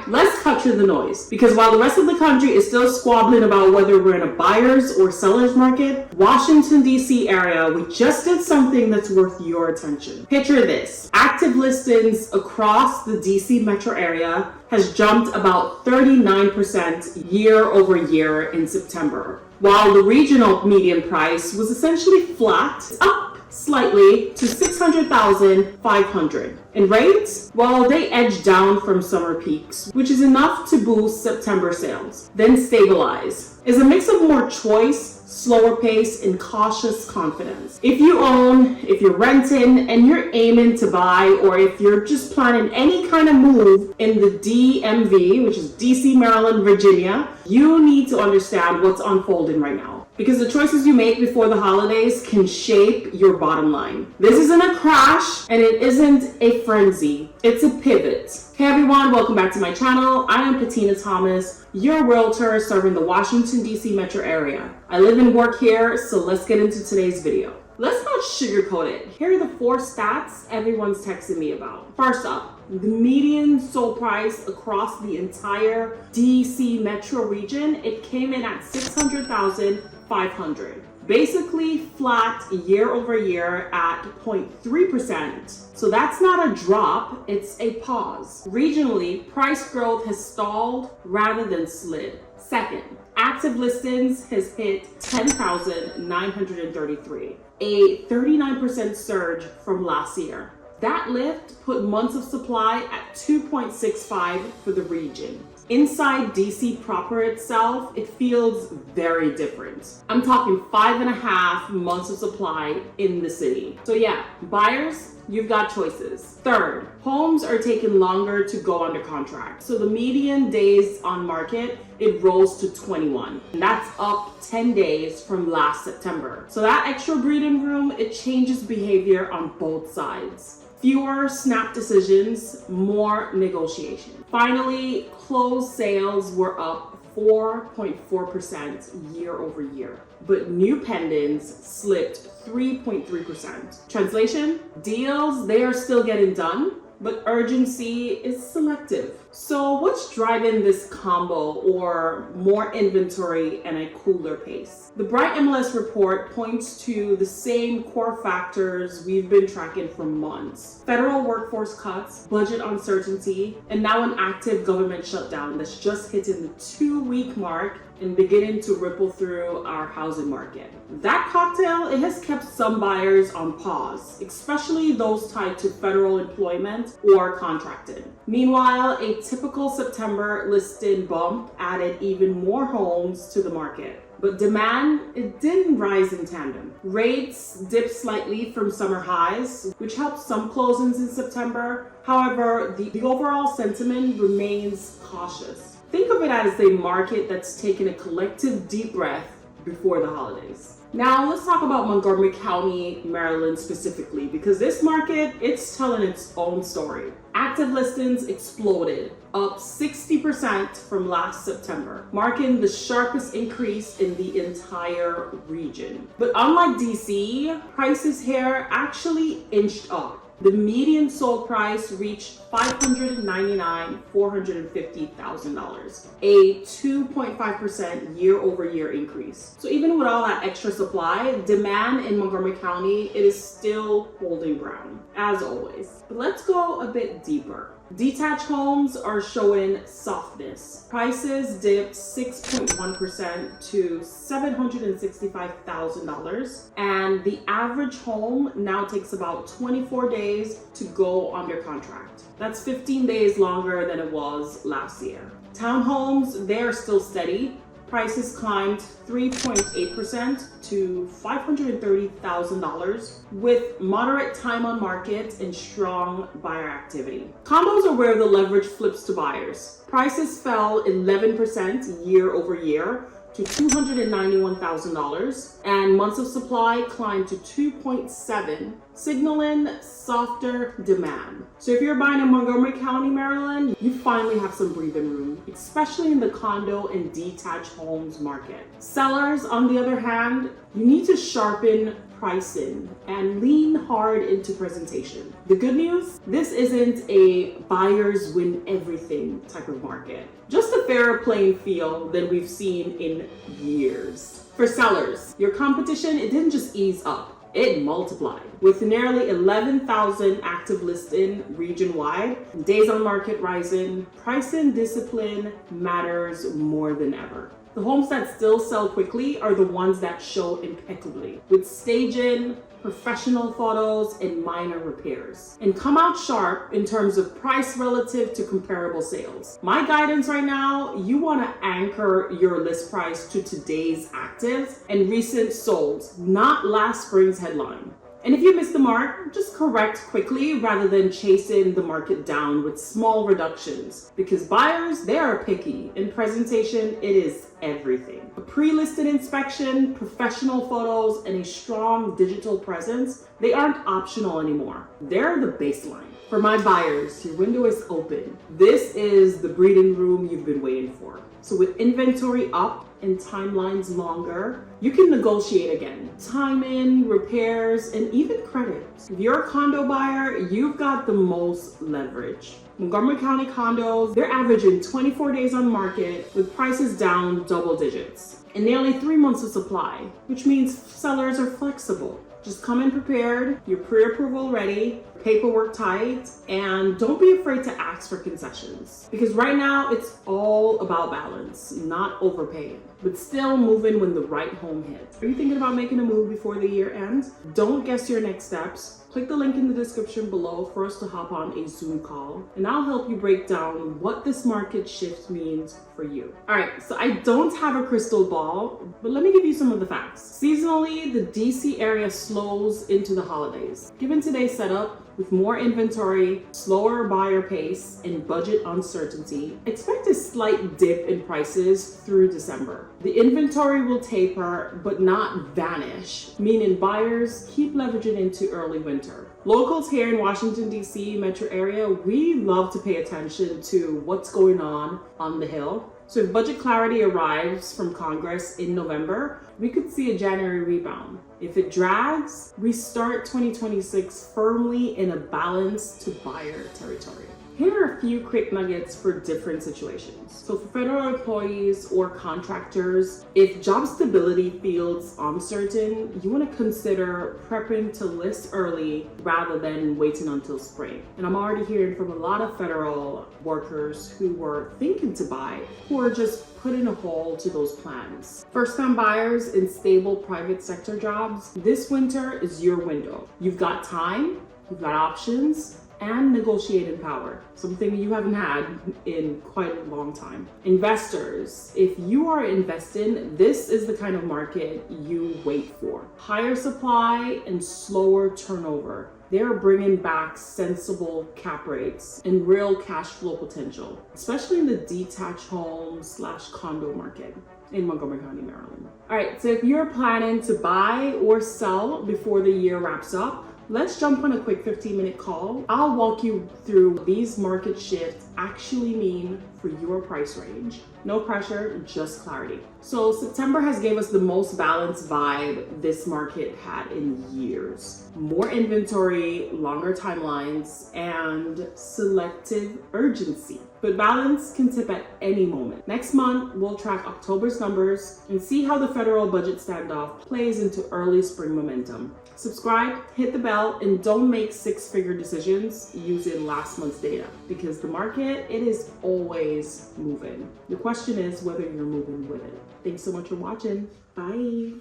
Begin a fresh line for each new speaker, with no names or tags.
let's cut through the noise. Because while the rest of the country is still squabbling about whether we're in a buyer's or seller's market, Washington, D.C. area, we just did something that's worth your attention. Picture this. Active listings across the D.C. metro area has jumped about 39% year over year in September, while the regional median price was essentially flat, up slightly to $600,500. And rates, well, they edged down from summer peaks, which is enough to boost September sales, then stabilize. It's a mix of more choice, slower pace, and cautious confidence. If you own, if you're renting, and you're aiming to buy, or if you're just planning any kind of move in the DMV, which is DC, Maryland, Virginia, you need to understand what's unfolding right now. Because the choices you make before the holidays can shape your bottom line. This isn't a crash, and it isn't a frenzy. It's a pivot. Hey everyone, welcome back to my channel. I am Patina Thomas, your realtor serving the Washington, D.C. metro area. I live and work here, so let's get into today's video. Let's not sugarcoat it. Here are the 4 stats everyone's texting me about. First up, the median sold price across the entire DC metro region, it came in at $600,500. Basically flat year over year at 0.3%. So that's not a drop, it's a pause. Regionally, price growth has stalled rather than slid. Second, active listings has hit 10,933, a 39% surge from last year. That lift put months of supply at 2.65 for the region. Inside DC proper itself, it feels very different. I'm talking 5.5 months of supply in the city. So yeah, buyers, you've got choices. Third, homes are taking longer to go under contract. So the median days on market, it rose to 21. And that's up 10 days from last September. So that extra breathing room, it changes behavior on both sides. Fewer snap decisions, more negotiation. Finally, closed sales were up 4.4% year over year, but new pendings slipped 3.3%. Translation, deals, they are still getting done, but urgency is selective. So what's driving this combo or more inventory and a cooler pace? The Bright MLS report points to the same core factors we've been tracking for months. Federal workforce cuts, budget uncertainty, and now an active government shutdown that's just hitting the 2-week mark and beginning to ripple through our housing market. That cocktail, it has kept some buyers on pause, especially those tied to federal employment or contracted. Meanwhile, a typical September listing bump added even more homes to the market. But demand, it didn't rise in tandem. Rates dipped slightly from summer highs, which helped some closings in September. However, the overall sentiment remains cautious. Think of it as a market that's taken a collective deep breath before the holidays. Now let's talk about Montgomery County, Maryland specifically, because this market, it's telling its own story. Active listings exploded, up 60% from last September, marking the sharpest increase in the entire region. But unlike DC, prices here actually inched up. The median sold price reached $599,450,000, a 2.5% year over year increase. So even with all that extra supply, demand in Montgomery County, it is still holding ground, as always. But let's go a bit deeper. Detached homes are showing softness. Prices dipped 6.1% to $765,000, and the average home now takes about 24 days to go under contract. That's 15 days longer than it was last year. Townhomes, they are still steady. Prices climbed 3.8% to $530,000 with moderate time on market and strong buyer activity. Condos are where the leverage flips to buyers. Prices fell 11% year over year to $291,000, and months of supply climbed to 2.7, signaling softer demand. So if you're buying in Montgomery County, Maryland, you finally have some breathing room, especially in the condo and detached homes market. Sellers, on the other hand, you need to sharpen pricing and lean hard into presentation. The good news, this isn't a buyers win everything type of market. Just a fairer playing field than we've seen in years. For sellers, your competition, it didn't just ease up. It multiplied. With nearly 11,000 active listing region-wide, days on market rising, pricing discipline matters more than ever. The homes that still sell quickly are the ones that show impeccably, with staging, professional photos, and minor repairs, and come out sharp in terms of price relative to comparable sales. My guidance right now, you want to anchor your list price to today's actives and recent solds, not last spring's headline. And if you miss the mark, just correct quickly rather than chasing the market down with small reductions. Because buyers, they are picky. In presentation, it is everything. A pre-listed inspection, professional photos, and a strong digital presence, they aren't optional anymore. They're the baseline. For my buyers, your window is open. This is the breeding room you've been waiting for. So with inventory up and timelines longer, you can negotiate again. Timing, repairs, and even credit. If you're a condo buyer, you've got the most leverage. Montgomery County condos, they're averaging 24 days on market with prices down double digits and nearly 3 months of supply, which means sellers are flexible. Just come in prepared, your pre-approval ready, paperwork tight, and don't be afraid to ask for concessions. Because right now, it's all about balance, not overpaying, but still moving when the right home hits. Are you thinking about making a move before the year ends? Don't guess your next steps. Click the link in the description below for us to hop on a Zoom call, and I'll help you break down what this market shift means for you. All right, so I don't have a crystal ball, but let me give you some of the facts. Seasonally, the DC area slows into the holidays. Given today's setup, with more inventory, slower buyer pace, and budget uncertainty, expect a slight dip in prices through December. The inventory will taper, but not vanish, meaning buyers keep leveraging into early winter. Locals here in Washington, D.C. metro area, we love to pay attention to what's going on the Hill. So if budget clarity arrives from Congress in November, we could see a January rebound. If it drags, we start 2026 firmly in a balance to buyer territory. Here are a few quick nuggets for different situations. So for federal employees or contractors, if job stability feels uncertain, you want to consider prepping to list early rather than waiting until spring. And I'm already hearing from a lot of federal workers who were thinking to buy, who are just putting a hold to those plans. First-time buyers in stable private sector jobs, this winter is your window. You've got time, you've got options, and negotiating power, something you haven't had in quite a long time. Investors, if you are investing, this is the kind of market you wait for. Higher supply and slower turnover. They're bringing back sensible cap rates and real cash flow potential, especially in the detached home / condo market in Montgomery County, Maryland. All right, so if you're planning to buy or sell before the year wraps up, let's jump on a quick 15-minute call. I'll walk you through what these market shifts actually mean for your price range. No pressure, just clarity. So September has gave us the most balanced vibe this market had in years. More inventory, longer timelines, and selective urgency. But balance can tip at any moment. Next month, we'll track October's numbers and see how the federal budget standoff plays into early spring momentum. Subscribe, hit the bell, and don't make six-figure decisions using last month's data, because the market, it is always moving. The question is whether you're moving with it. Thanks so much for watching. Bye.